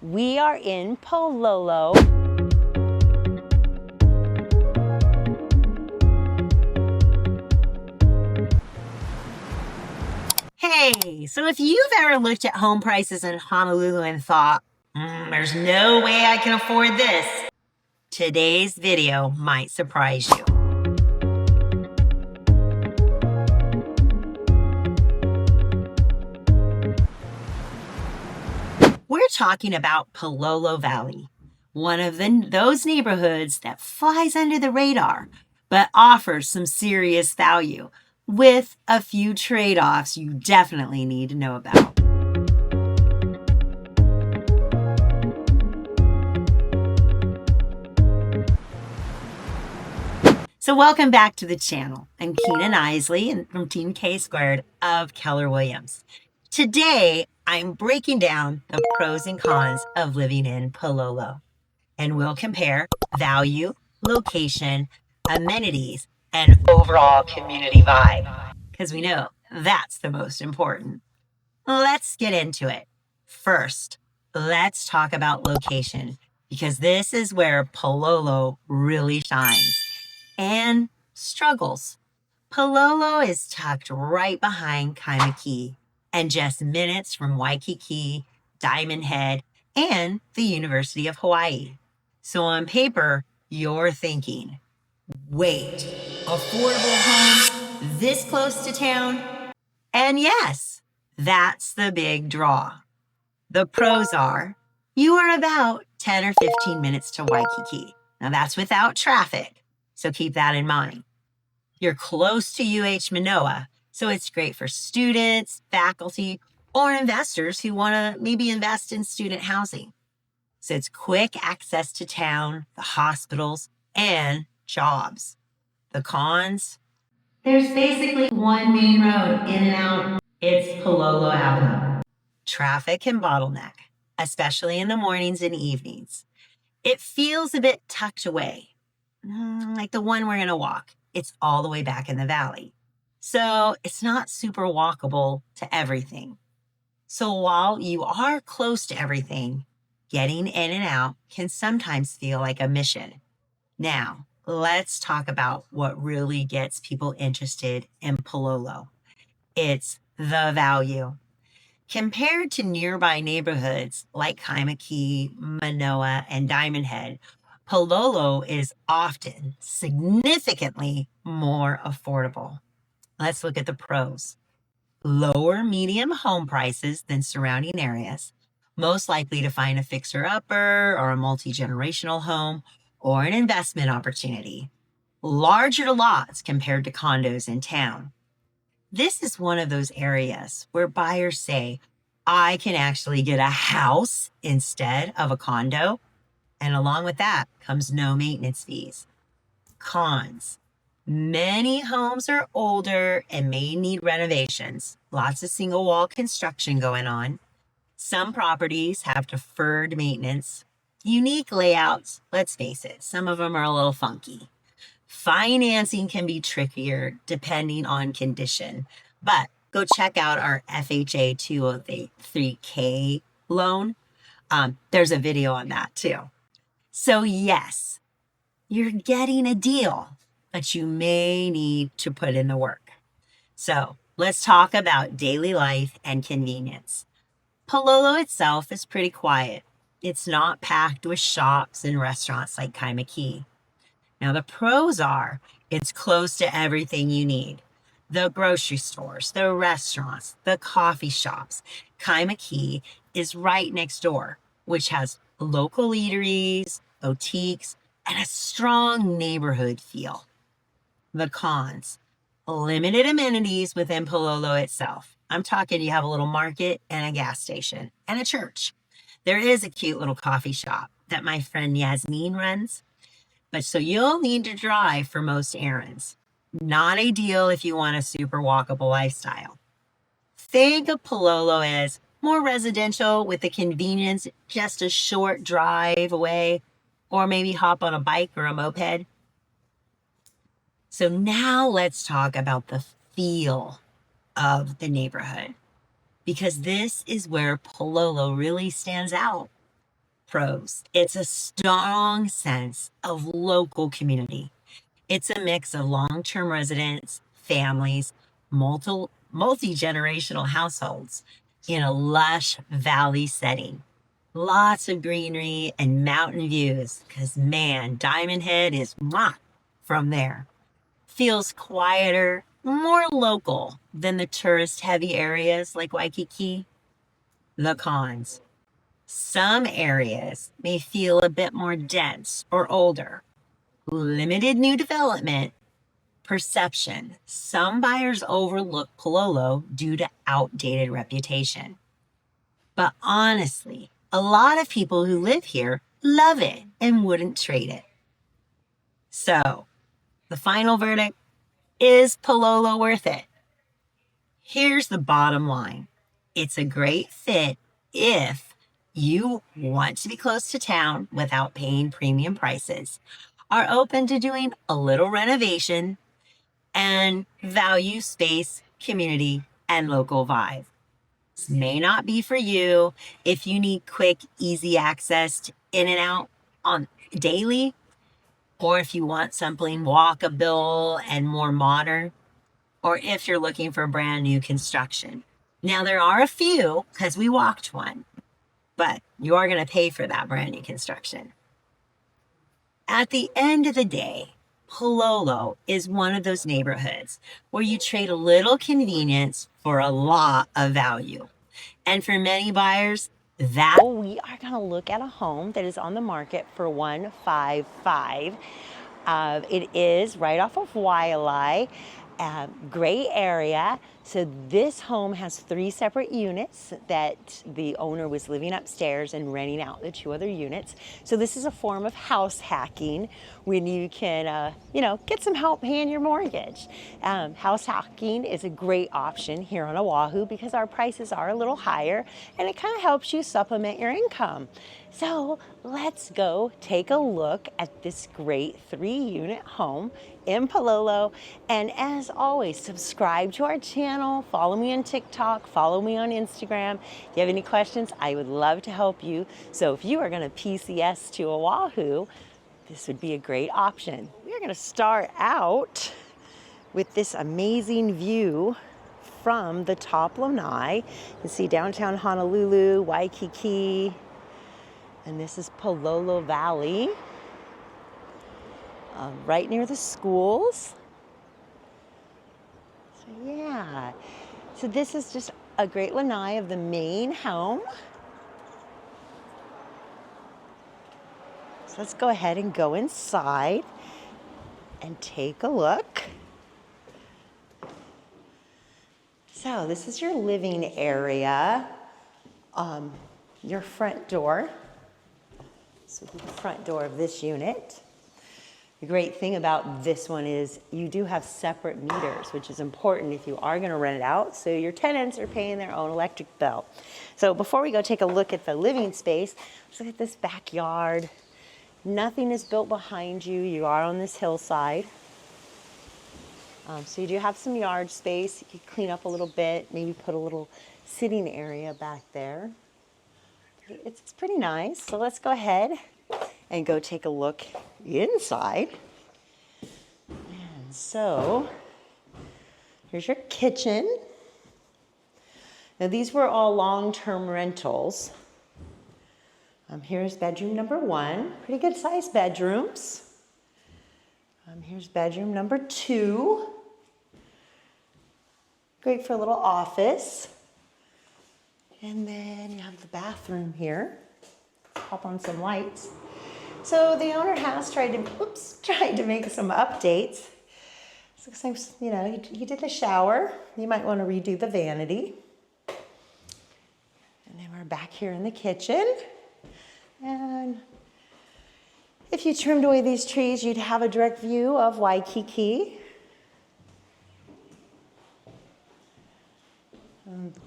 We are in Palolo. Hey, so if you've ever looked at home prices in Honolulu and thought, there's no way I can afford this, today's video might surprise you. We're talking about Palolo Valley, one of those neighborhoods that flies under the radar, but offers some serious value with a few trade-offs you definitely need to know about. So welcome back to the channel. I'm Kina Knisley and from Team K Squared of Keller Williams. Today, I'm breaking down the pros and cons of living in Palolo, and we'll compare value, location, amenities, and overall community vibe, because we know that's the most important. Let's get into it. First, let's talk about location, because this is where Palolo really shines and struggles. Palolo is tucked right behind Kaimuki and just minutes from Waikiki, Diamond Head, and the University of Hawaii. So on paper, you're thinking, wait, affordable home this close to town? And yes, that's the big draw. The pros are, you are about 10 or 15 minutes to Waikiki. Now that's without traffic, so keep that in mind. You're close to UH Manoa, so it's great for students, faculty, or investors who want to maybe invest in student housing. So it's quick access to town, the hospitals, and jobs. The cons? There's basically one main road in and out. It's Palolo Avenue. Traffic can bottleneck, especially in the mornings and evenings. It feels a bit tucked away, like the one we're going to walk. It's all the way back in the valley. So it's not super walkable to everything. So while you are close to everything, getting in and out can sometimes feel like a mission. Now, let's talk about what really gets people interested in Palolo. It's the value. Compared to nearby neighborhoods like Kaimuki, Manoa, and Diamond Head, Palolo is often significantly more affordable. Let's look at the pros. Lower medium home prices than surrounding areas, most likely to find a fixer-upper or a multi-generational home or an investment opportunity. Larger lots compared to condos in town. This is one of those areas where buyers say, I can actually get a house instead of a condo. And along with that comes no maintenance fees. Cons. Many homes are older and may need renovations. Lots of single wall construction going on. Some properties have deferred maintenance. Unique layouts, let's face it, some of them are a little funky. Financing can be trickier depending on condition, but go check out our FHA 203K loan. There's a video on that too. So yes, you're getting a deal, but you may need to put in the work. So let's talk about daily life and convenience. Palolo itself is pretty quiet. It's not packed with shops and restaurants like Kaimuki. Now the pros are, it's close to everything you need. The grocery stores, the restaurants, the coffee shops. Kaimuki is right next door, which has local eateries, boutiques, and a strong neighborhood feel. The cons, limited amenities within Palolo itself. I'm talking you have a little market and a gas station and a church. There is a cute little coffee shop that my friend Yasmin runs, but so you'll need to drive for most errands. Not ideal if you want a super walkable lifestyle. Think of Palolo as more residential with the convenience just a short drive away, or maybe hop on a bike or a moped. So now let's talk about the feel of the neighborhood, because this is where Palolo really stands out. Pros. It's a strong sense of local community. It's a mix of long-term residents, families, multi-generational households in a lush valley setting. Lots of greenery and mountain views, because man, Diamond Head is from there. Feels quieter, more local than the tourist-heavy areas like Waikiki. The cons. Some areas may feel a bit more dense or older. Limited new development. Perception. Some buyers overlook Palolo due to outdated reputation. But honestly, a lot of people who live here love it and wouldn't trade it. So, the final verdict, is Palolo worth it? Here's the bottom line. It's a great fit if you want to be close to town without paying premium prices, are open to doing a little renovation, and value space, community, and local vibe. This may not be for you if you need quick, easy access to in and out on daily, or if you want something walkable and more modern, or if you're looking for brand new construction. Now, there are a few, because we walked one, but you are going to pay for that brand new construction. At the end of the day, Palolo is one of those neighborhoods where you trade a little convenience for a lot of value. And for many buyers, we are going to look at a home that is on the market for $155. It is right off of Waialae, great area. So this home has 3 separate units that the owner was living upstairs and renting out the 2 other units. So this is a form of house hacking when you can, get some help paying your mortgage. House hacking is a great option here on Oahu because our prices are a little higher and it kind of helps you supplement your income. So let's go take a look at this great 3-unit home in Palolo. And as always, subscribe to our channel, follow me on TikTok, follow me on Instagram. If you have any questions, I would love to help you. So if you are going to PCS to Oahu, this would be a great option. We're going to start out with this amazing view from the top lanai. You can see downtown Honolulu, Waikiki, and this is Palolo Valley, right near the schools. So yeah, so this is just a great lanai of the main home. So let's go ahead and go inside and take a look. So this is your living area, your front door. So the front door of this unit. The great thing about this one is you do have separate meters, which is important if you are going to rent it out. So your tenants are paying their own electric bill. So before we go take a look at the living space, let's look at this backyard. Nothing is built behind you. You are on this hillside. So you do have some yard space. You can clean up a little bit, maybe put a little sitting area back there. It's pretty nice. So let's go ahead and go take a look inside. And so here's your kitchen. Now these were all long-term rentals. Here's bedroom number 1. Pretty good sized bedrooms. Here's bedroom number 2. Great for a little office. And then you have the bathroom here. Pop on some lights. So the owner has tried to make some updates. So looks like, he did the shower. You might want to redo the vanity. And then we're back here in the kitchen. And if you trimmed away these trees, you'd have a direct view of Waikiki.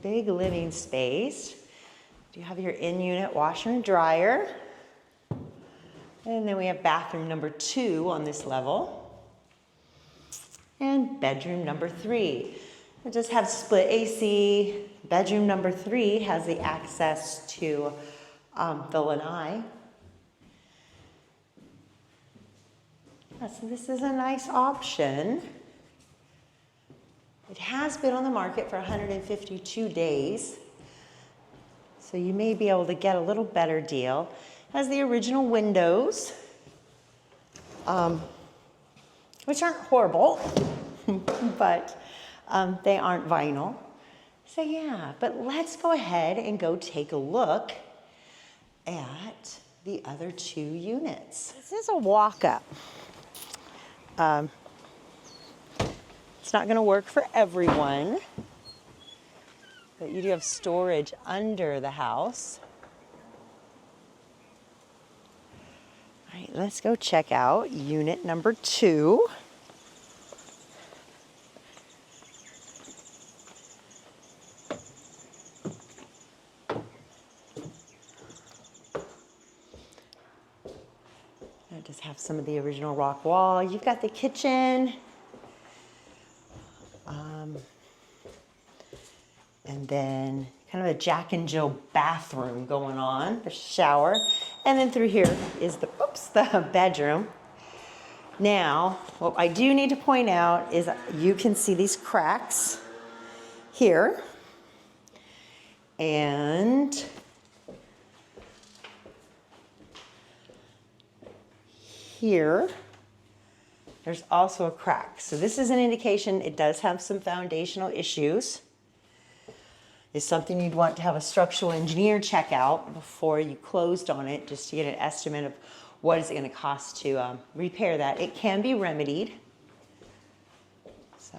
Big living space. You have your in-unit washer and dryer. And then we have bathroom number 2 on this level. And bedroom number 3. It does have split AC. Bedroom number 3 has the access to the lanai. So this is a nice option. It has been on the market for 152 days. So you may be able to get a little better deal. It has the original windows, which aren't horrible, but they aren't vinyl. So yeah, but let's go ahead and go take a look at the other 2 units. This is a walk-up. It's not gonna work for everyone, but you do have storage under the house. All right, let's go check out unit number 2. It does have some of the original rock wall. You've got the kitchen. And then kind of a Jack and Jill bathroom going on, the shower. And then through here is the bedroom. Now, what I do need to point out is you can see these cracks here. And here, there's also a crack. So this is an indication it does have some foundational issues. It's something you'd want to have a structural engineer check out before you closed on it, just to get an estimate of what is it going to cost to repair that. It can be remedied. So,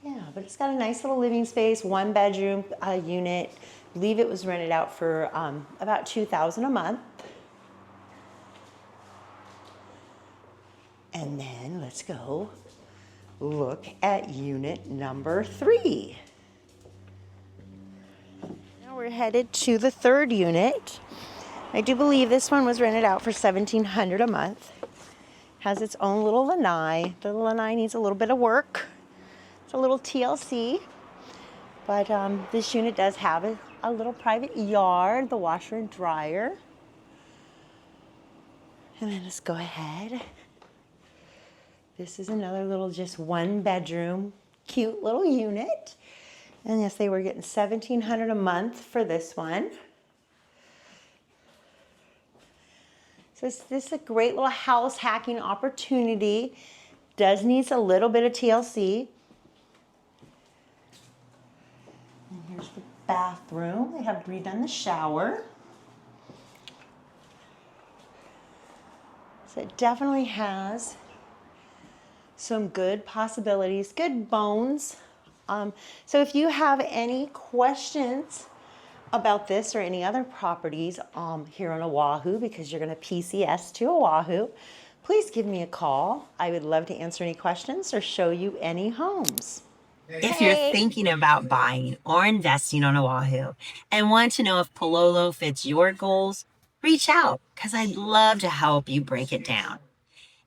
yeah, but it's got a nice little living space, 1 bedroom unit. I believe it was rented out for about $2,000 a month. And then let's go look at unit number 3. We're headed to the 3rd unit. I do believe this one was rented out for $1,700 a month. Has its own little lanai. The lanai needs a little bit of work. It's a little TLC, but this unit does have a little private yard, the washer and dryer. And then let's go ahead. This is another little just 1 bedroom, cute little unit. And yes, they were getting $1,700 a month for this one. So this is a great little house hacking opportunity. Does need a little bit of TLC. And here's the bathroom. They have redone the shower. So it definitely has some good possibilities, good bones. So if you have any questions about this or any other properties here on Oahu, because you're going to PCS to Oahu, please give me a call. I would love to answer any questions or show you any homes. If you're thinking about buying or investing on Oahu and want to know if Palolo fits your goals, reach out, because I'd love to help you break it down.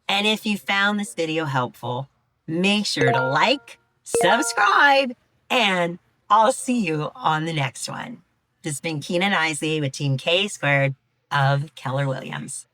And if you found this video helpful, make sure to like, subscribe, and I'll see you on the next one. This has been Kina Knisley with Team K Squared of Keller Williams.